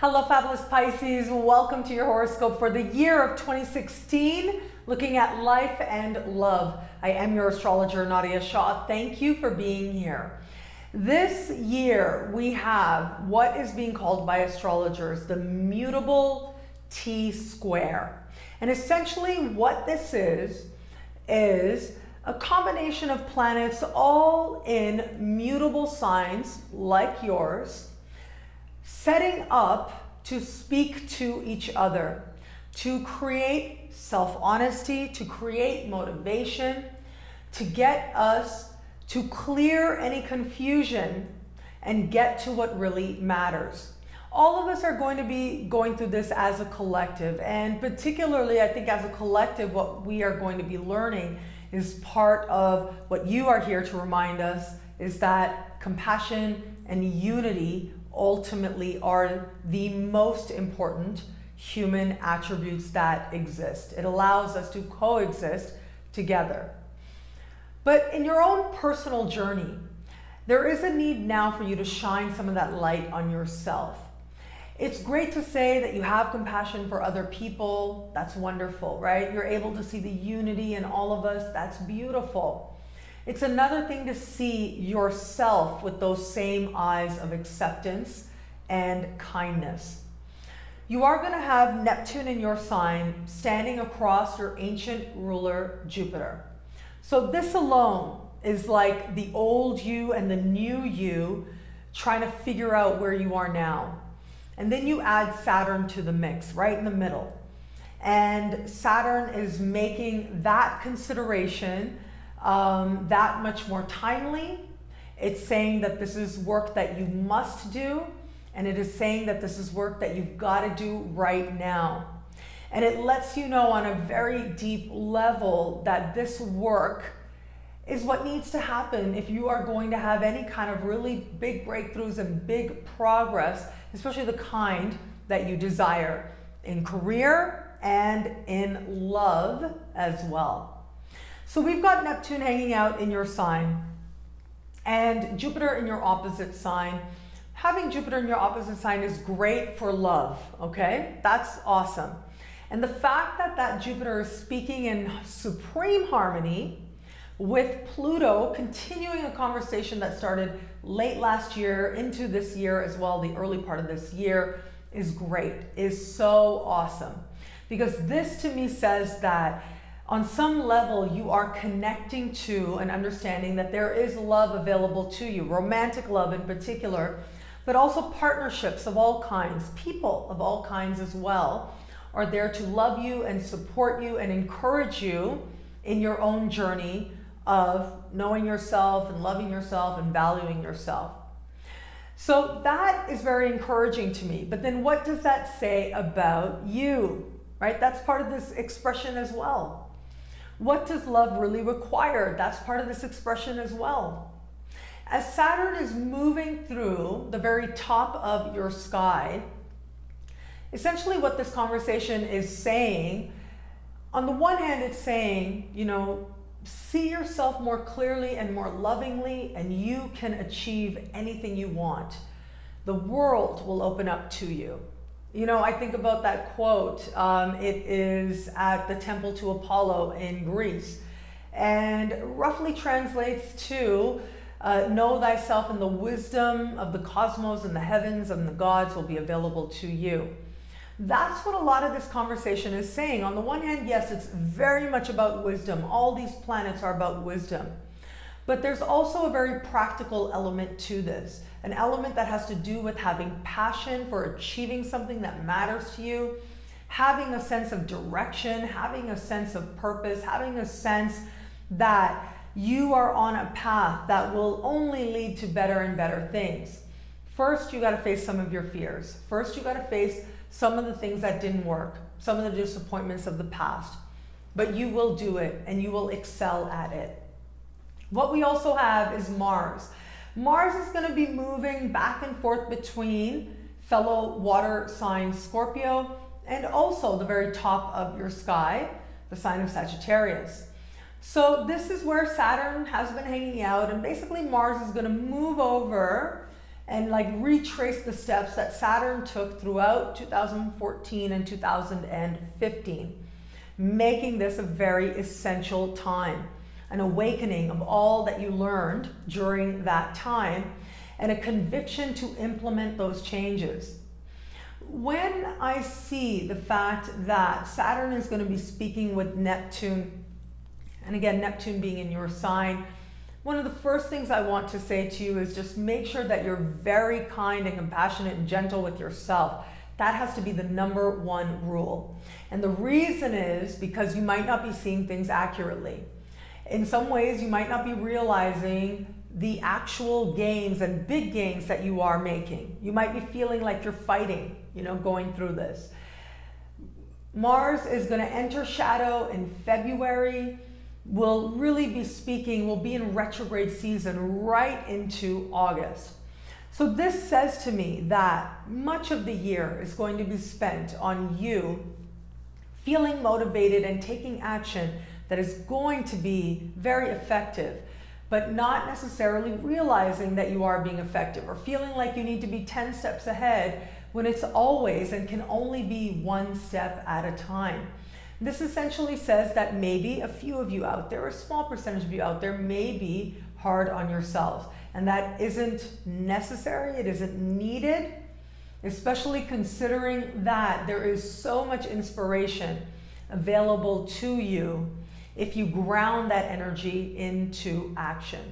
Hello, fabulous Pisces. Welcome to your horoscope for the year of 2016, looking at life and love. I am your astrologer, Nadiya Shah. Thank you for being here. This year, we have what is being called by astrologers the mutable T-square. And essentially what this is a combination of planets all in mutable signs like yours, setting up to speak to each other, to create self-honesty, to create motivation, to get us to clear any confusion and get to what really matters. All of us are going to be going through this as a collective, and particularly I think as a collective what we are going to be learning is part of what you are here to remind us is that compassion and unity ultimately are the most important human attributes that exist. It allows us to coexist together. But in your own personal journey, there is a need now for you to shine some of that light on yourself. It's great to say that you have compassion for other people. That's wonderful, right? You're able to see the unity in all of us. That's beautiful. It's another thing to see yourself with those same eyes of acceptance and kindness. You are going to have Neptune in your sign standing across your ancient ruler, Jupiter. So this alone is like the old you and the new you trying to figure out where you are now. And then you add Saturn to the mix, right in the middle. And Saturn is making that consideration that much more timely. It's saying that this is work that you must do, and it is saying that this is work that you've got to do right now. And it lets you know on a very deep level that this work is what needs to happen if you are going to have any kind of really big breakthroughs and big progress, especially the kind that you desire in career and in love as well. So we've got Neptune hanging out in your sign and Jupiter in your opposite sign. Having Jupiter in your opposite sign is great for love, okay? That's awesome. And the fact that that Jupiter is speaking in supreme harmony with Pluto, continuing a conversation that started late last year into this year as well, the early part of this year, is great, is so awesome. Because this to me says that on some level, you are connecting to and understanding that there is love available to you, romantic love in particular, but also partnerships of all kinds, people of all kinds as well, are there to love you and support you and encourage you in your own journey of knowing yourself and loving yourself and valuing yourself. So that is very encouraging to me. But then what does that say about you, right? That's part of this expression as well. What does love really require? That's part of this expression as well. As Saturn is moving through the very top of your sky, essentially what this conversation is saying, on the one hand, it's saying, you know, see yourself more clearly and more lovingly, and you can achieve anything you want. The world will open up to you. You know, I think about that quote. It is at the temple to Apollo in Greece, and roughly translates to know thyself, and the wisdom of the cosmos and the heavens and the gods will be available to you. That's what a lot of this conversation is saying. On the one hand, yes, it's very much about wisdom. All these planets are about wisdom. But there's also a very practical element to this, an element that has to do with having passion for achieving something that matters to you, having a sense of direction, having a sense of purpose, having a sense that you are on a path that will only lead to better and better things. First, you got to face some of your fears. First, you got to face some of the things that didn't work, some of the disappointments of the past, but you will do it and you will excel at it. What we also have is Mars. Mars is going to be moving back and forth between fellow water sign Scorpio and also the very top of your sky, the sign of Sagittarius. So this is where Saturn has been hanging out, and basically Mars is going to move over and like retrace the steps that Saturn took throughout 2014 and 2015, making this a very essential time, an awakening of all that you learned during that time, and a conviction to implement those changes. When I see the fact that Saturn is going to be speaking with Neptune, and again, Neptune being in your sign, one of the first things I want to say to you is just make sure that you're very kind and compassionate and gentle with yourself. That has to be the #1 rule. And the reason is because you might not be seeing things accurately. In some ways, you might not be realizing the actual gains and big gains that you are making. You might be feeling like you're fighting, going through this. Mars is going to enter shadow in February. We'll really be speaking, we'll be in retrograde season right into August. So this says to me that much of the year is going to be spent on you feeling motivated and taking action that is going to be very effective, but not necessarily realizing that you are being effective or feeling like you need to be 10 steps ahead when it's always and can only be 1 step at a time. This essentially says that maybe a few of you out there, a small percentage of you out there, may be hard on yourselves. And that isn't necessary, it isn't needed, especially considering that there is so much inspiration available to you if you ground that energy into action.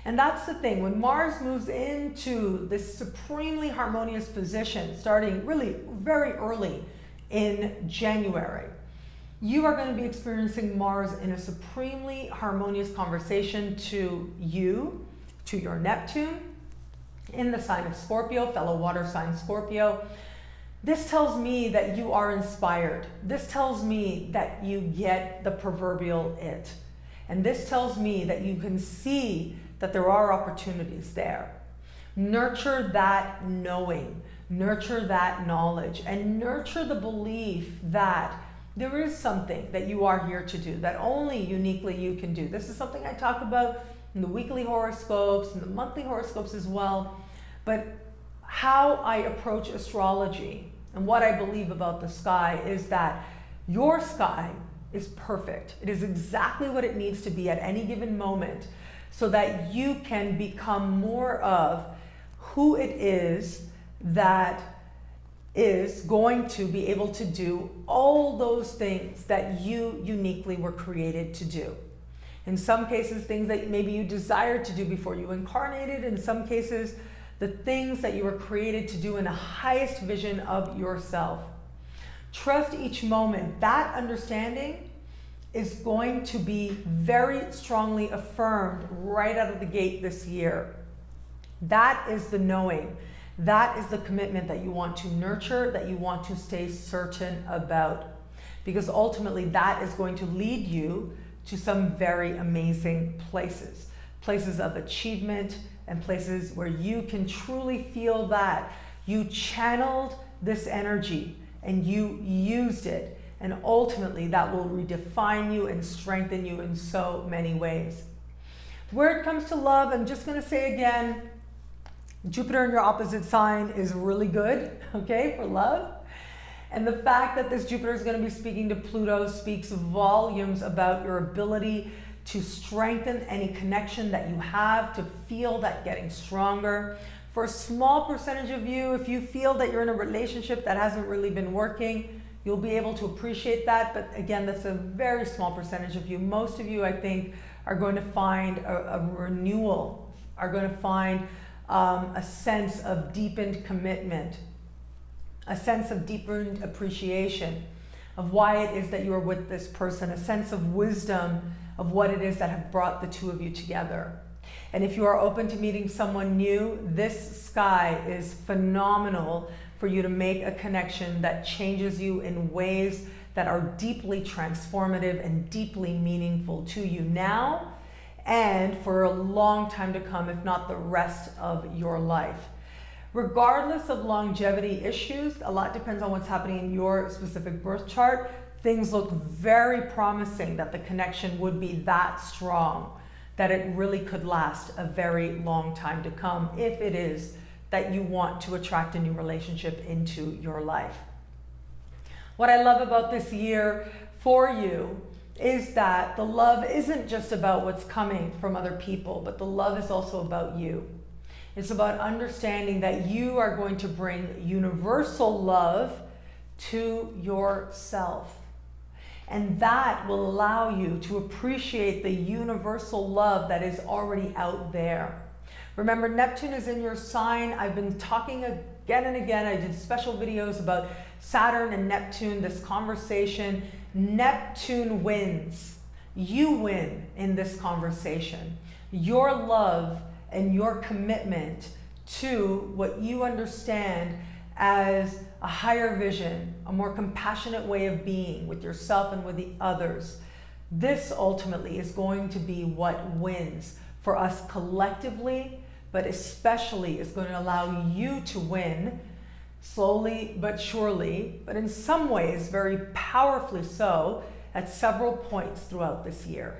And that's the thing, when Mars moves into this supremely harmonious position, starting really very early in January, you are going to be experiencing Mars in a supremely harmonious conversation to you, to your Neptune, in the sign of Scorpio, fellow water sign Scorpio. This tells me that you are inspired. This tells me that you get the proverbial it. And this tells me that you can see that there are opportunities there. Nurture that knowing, nurture that knowledge, and nurture the belief that there is something that you are here to do, that only uniquely you can do. This is something I talk about in the weekly horoscopes and the monthly horoscopes as well. But how I approach astrology and what I believe about the sky is that your sky is perfect. It is exactly what it needs to be at any given moment so that you can become more of who it is that is going to be able to do all those things that you uniquely were created to do. In some cases, things that maybe you desired to do before you incarnated. In some cases, the things that you were created to do in the highest vision of yourself. Trust each moment. That understanding is going to be very strongly affirmed right out of the gate this year. That is the knowing. That is the commitment that you want to nurture, that you want to stay certain about. Because ultimately that is going to lead you to some very amazing places. Places of achievement and places where you can truly feel that you channeled this energy and you used it. And ultimately that will redefine you and strengthen you in so many ways. Where it comes to love, I'm just going to say again, Jupiter in your opposite sign is really good, okay, for love. And the fact that this Jupiter is going to be speaking to Pluto speaks volumes about your ability to strengthen any connection that you have, to feel that getting stronger. For a small percentage of you, if you feel that you're in a relationship that hasn't really been working, you'll be able to appreciate that. But again, that's a very small percentage of you. Most of you, I think, are going to find a renewal, are going to find a sense of deepened commitment, a sense of deepened appreciation of why it is that you are with this person, a sense of wisdom of what it is that have brought the two of you together. And if you are open to meeting someone new, this sky is phenomenal for you to make a connection that changes you in ways that are deeply transformative and deeply meaningful to you now and for a long time to come, if not the rest of your life. Regardless of longevity issues, a lot depends on what's happening in your specific birth chart. Things look very promising that the connection would be that strong, that it really could last a very long time to come if it is that you want to attract a new relationship into your life. What I love about this year for you is that the love isn't just about what's coming from other people, but the love is also about you. It's about understanding that you are going to bring universal love to yourself. And that will allow you to appreciate the universal love that is already out there. Remember, Neptune is in your sign. I've been talking again and again. I did special videos about Saturn and Neptune, this conversation. Neptune wins. You win in this conversation. Your love and your commitment to what you understand as a higher vision, a more compassionate way of being with yourself and with the others. This ultimately is going to be what wins for us collectively, but especially is going to allow you to win slowly but surely, but in some ways very powerfully so, at several points throughout this year.